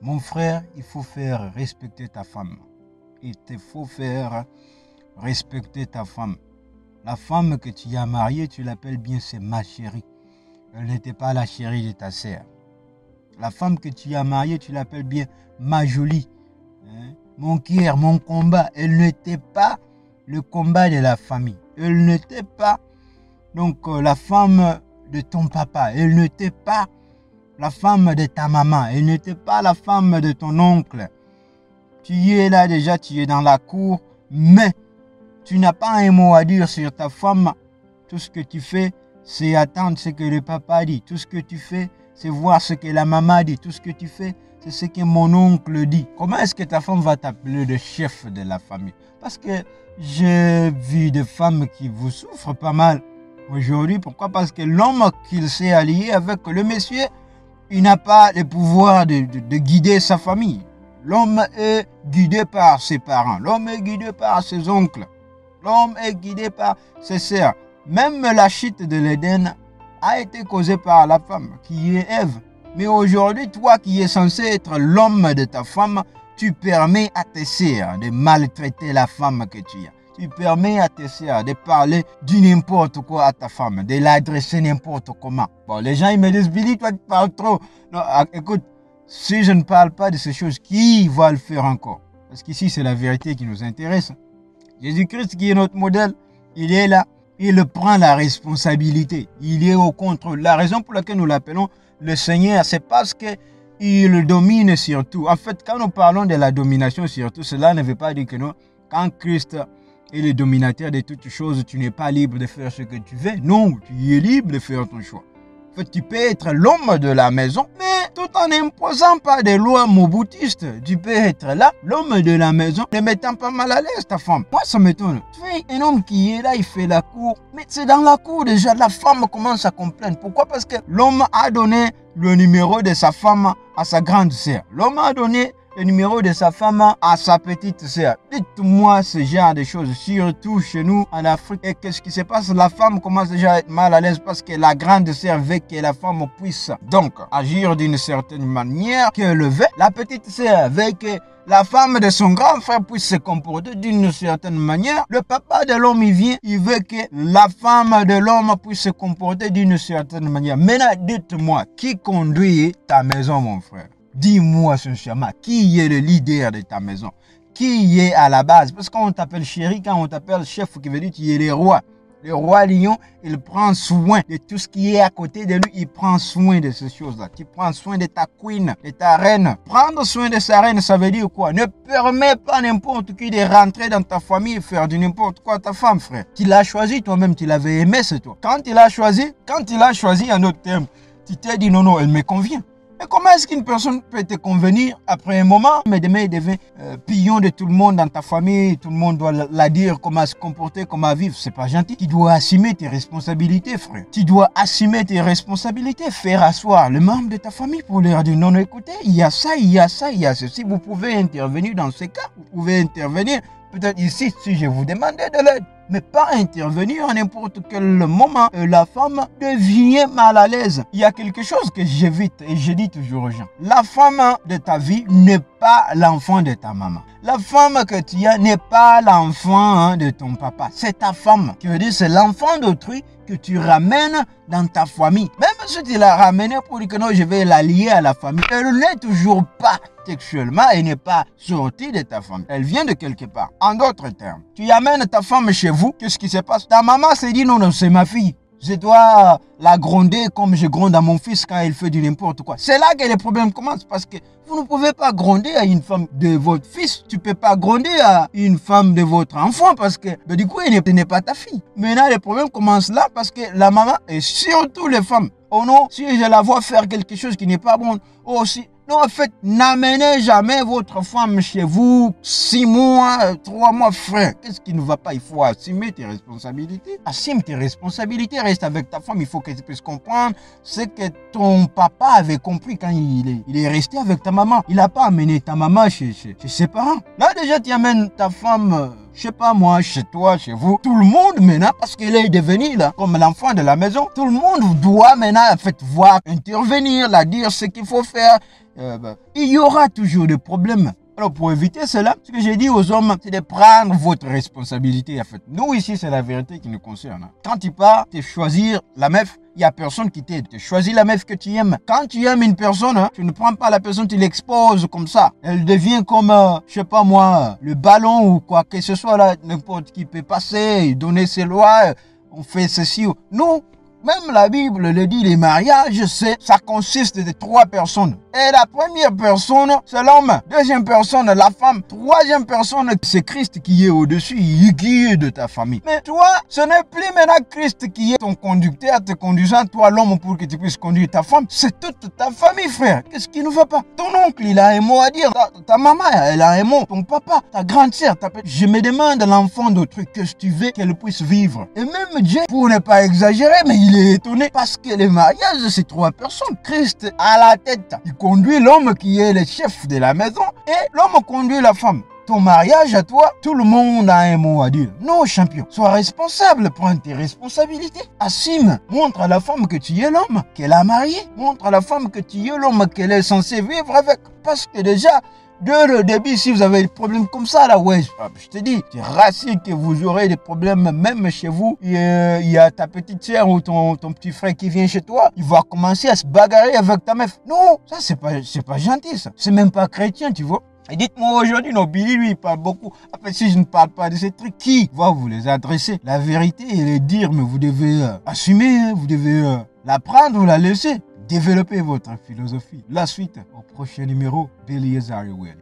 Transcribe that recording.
Mon frère, il faut faire respecter ta femme. Il te faut faire respecter ta femme. La femme que tu as mariée, tu l'appelles bien, c'est ma chérie. Elle n'était pas la chérie de ta sœur. La femme que tu as mariée, tu l'appelles bien ma jolie. Mon cœur, mon combat. Elle n'était pas le combat de la famille. Elle n'était pas donc la femme de ton papa. Elle n'était pas la femme de ta maman. Elle n'était pas la femme de ton oncle. Tu y es là déjà, tu es dans la cour, mais tu n'as pas un mot à dire sur ta femme. Tout ce que tu fais, c'est attendre ce que le papa dit. Tout ce que tu fais, c'est voir ce que la maman dit. Tout ce que tu fais, c'est ce que mon oncle dit. Comment est-ce que ta femme va t'appeler le chef de la famille? Parce que j'ai vu des femmes qui vous souffrent pas mal aujourd'hui. Pourquoi? Parce que l'homme qu'il s'est allié avec le monsieur, il n'a pas le pouvoir de guider sa famille. L'homme est guidé par ses parents. L'homme est guidé par ses oncles. L'homme est guidé par ses sœurs. Même la chute de l'Éden a été causée par la femme, qui est Ève. Mais aujourd'hui, toi qui es censé être l'homme de ta femme, tu permets à tes sœurs de maltraiter la femme que tu as. Tu permets à tes sœurs de parler du n'importe quoi à ta femme, de l'adresser n'importe comment. Bon, les gens ils me disent, Billy, toi tu parles trop. Non, écoute, si je ne parle pas de ces choses, qui va le faire encore? Parce qu'ici, c'est la vérité qui nous intéresse. Jésus-Christ qui est notre modèle, il est là. Il prend la responsabilité. Il est au contrôle. La raison pour laquelle nous l'appelons le Seigneur, c'est parce qu'il domine sur tout. En fait, quand nous parlons de la domination sur tout, cela ne veut pas dire que non, quand Christ est le dominateur de toutes choses, tu n'es pas libre de faire ce que tu veux. Non, tu es libre de faire ton choix. En fait, tu peux être l'homme de la maison, mais tout en n'imposant pas des lois moboutistes. Tu peux être là, l'homme de la maison, ne mettant pas mal à l'aise ta femme. Moi, ça m'étonne. Tu vois, un homme qui est là, il fait la cour. Mais c'est dans la cour déjà, la femme commence à complaindre. Pourquoi? Parce que l'homme a donné le numéro de sa femme à sa grande sœur. L'homme a donné le numéro de sa femme à sa petite sœur. Dites-moi ce genre de choses, surtout chez nous en Afrique. Et qu'est-ce qui se passe? La femme commence déjà à être mal à l'aise parce que la grande sœur veut que la femme puisse donc agir d'une certaine manière qu'elle veut. La petite sœur veut que la femme de son grand frère puisse se comporter d'une certaine manière. Le papa de l'homme, il vient, il veut que la femme de l'homme puisse se comporter d'une certaine manière. Maintenant, dites-moi, qui conduit ta maison, mon frère? Dis-moi sincèrement, qui est le leader de ta maison? Qui est à la base? Parce qu'on t'appelle chéri, quand on t'appelle chef, qui veut dire tu es le roi. Le roi lion, il prend soin de tout ce qui est à côté de lui. Il prend soin de ces choses-là. Tu prends soin de ta queen, de ta reine. Prendre soin de sa reine, ça veut dire quoi? Ne permets pas n'importe qui de rentrer dans ta famille et faire du n'importe quoi à ta femme, frère. Tu l'as choisi toi-même, tu l'avais aimé, c'est toi. Quand il a choisi en autre terme, tu t'es dit non, elle me convient. Mais comment est-ce qu'une personne peut te convenir après un moment, mais demain il devient pillon de tout le monde dans ta famille, tout le monde doit la dire comment se comporter, comment vivre, c'est pas gentil. Tu dois assumer tes responsabilités, frère. Tu dois assumer tes responsabilités, faire asseoir les membres de ta famille pour leur dire non, écoutez, il y a ça, il y a ça, il y a ceci. Vous pouvez intervenir dans ces cas, vous pouvez intervenir peut-être ici si je vous demandais de l'aide. Mais pas intervenir à n'importe quel moment. La femme devient mal à l'aise. Il y a quelque chose que j'évite et je dis toujours aux gens. La femme de ta vie n'est pas l'enfant de ta maman. La femme que tu as n'est pas l'enfant de ton papa. C'est ta femme. Qui veut dire c'est l'enfant d'autrui que tu ramènes dans ta famille. Même si tu l'as ramené pour dire que non, je vais la lier à la famille, elle n'est toujours pas sexuellement, elle n'est pas sortie de ta famille. Elle vient de quelque part. En d'autres termes, tu amènes ta femme chez vous, qu'est-ce qui se passe? Ta maman s'est dit non, c'est ma fille. Je dois la gronder comme je gronde à mon fils quand il fait du n'importe quoi. C'est là que les problèmes commencent parce que vous ne pouvez pas gronder à une femme de votre fils. Tu ne peux pas gronder à une femme de votre enfant parce que du coup, elle n'est pas ta fille. Maintenant, les problèmes commencent là parce que la maman et surtout les femmes. Oh non, si je la vois faire quelque chose qui n'est pas bon, oh si... Non, en fait, n'amenez jamais votre femme chez vous 6 mois, 3 mois, frère. Qu'est-ce qui ne va pas? Il faut assumer tes responsabilités. Assume tes responsabilités, reste avec ta femme. Il faut qu'elle puisse comprendre ce que ton papa avait compris quand il est resté avec ta maman. Il n'a pas amené ta maman chez ses parents. Là, déjà, tu amènes ta femme... je sais pas moi, chez toi, chez vous, tout le monde maintenant, parce qu'elle est devenue là, comme l'enfant de la maison, tout le monde doit maintenant en fait voir, intervenir, la dire ce qu'il faut faire. il y aura toujours des problèmes. Alors pour éviter cela, ce que j'ai dit aux hommes, c'est de prendre votre responsabilité en fait. Nous ici, c'est la vérité qui nous concerne. Quand tu pars, tu choisir la meuf, il n'y a personne qui t'aide. Tu choisis la meuf que tu aimes. Quand tu aimes une personne, tu ne prends pas la personne, tu l'exposes comme ça. Elle devient comme, je sais pas moi, le ballon ou quoi que ce soit là, n'importe qui peut passer, donner ses lois, on fait ceci. Non. Même la Bible le dit, les mariages, ça consiste de 3 personnes. Et la première personne, c'est l'homme. Deuxième personne, la femme. Troisième personne, c'est Christ qui est au-dessus, qui est de ta famille. Mais toi, ce n'est plus maintenant Christ qui est ton conducteur, te conduisant, toi l'homme, pour que tu puisses conduire ta femme. C'est toute ta famille, frère. Qu'est-ce qui ne va pas? Ton oncle, il a un mot à dire. Ta maman, elle a un mot. Ton papa, ta grande sœur, je me demande à l'enfant d'autrui, qu'est-ce que tu veux qu'elle puisse vivre? Et même Dieu, pour ne pas exagérer, mais il est étonné parce que le mariage, c'est 3 personnes. Christ à la tête. Il conduit l'homme qui est le chef de la maison et l'homme conduit la femme. Ton mariage à toi, tout le monde a un mot à dire. Non, champion, sois responsable, prends tes responsabilités. Assume, montre à la femme que tu es l'homme qu'elle a marié. Montre à la femme que tu es l'homme qu'elle est censée vivre avec. Parce que déjà, dès le début, si vous avez des problèmes comme ça, là, ouais, je te dis, tu rassures que vous aurez des problèmes même chez vous. Il y a ta petite sœur ou ton petit frère qui vient chez toi, il va commencer à se bagarrer avec ta meuf. Non, ça, c'est pas gentil, ça. C'est même pas chrétien, tu vois. Et dites-moi aujourd'hui, non, Billy, lui, il parle beaucoup. Après, si je ne parle pas de ces trucs, qui va vous les adresser? La vérité et les dire, mais vous devez assumer, vous devez la prendre ou la laisser. Développez votre philosophie. La suite au prochain numéro, Billy Ezariel.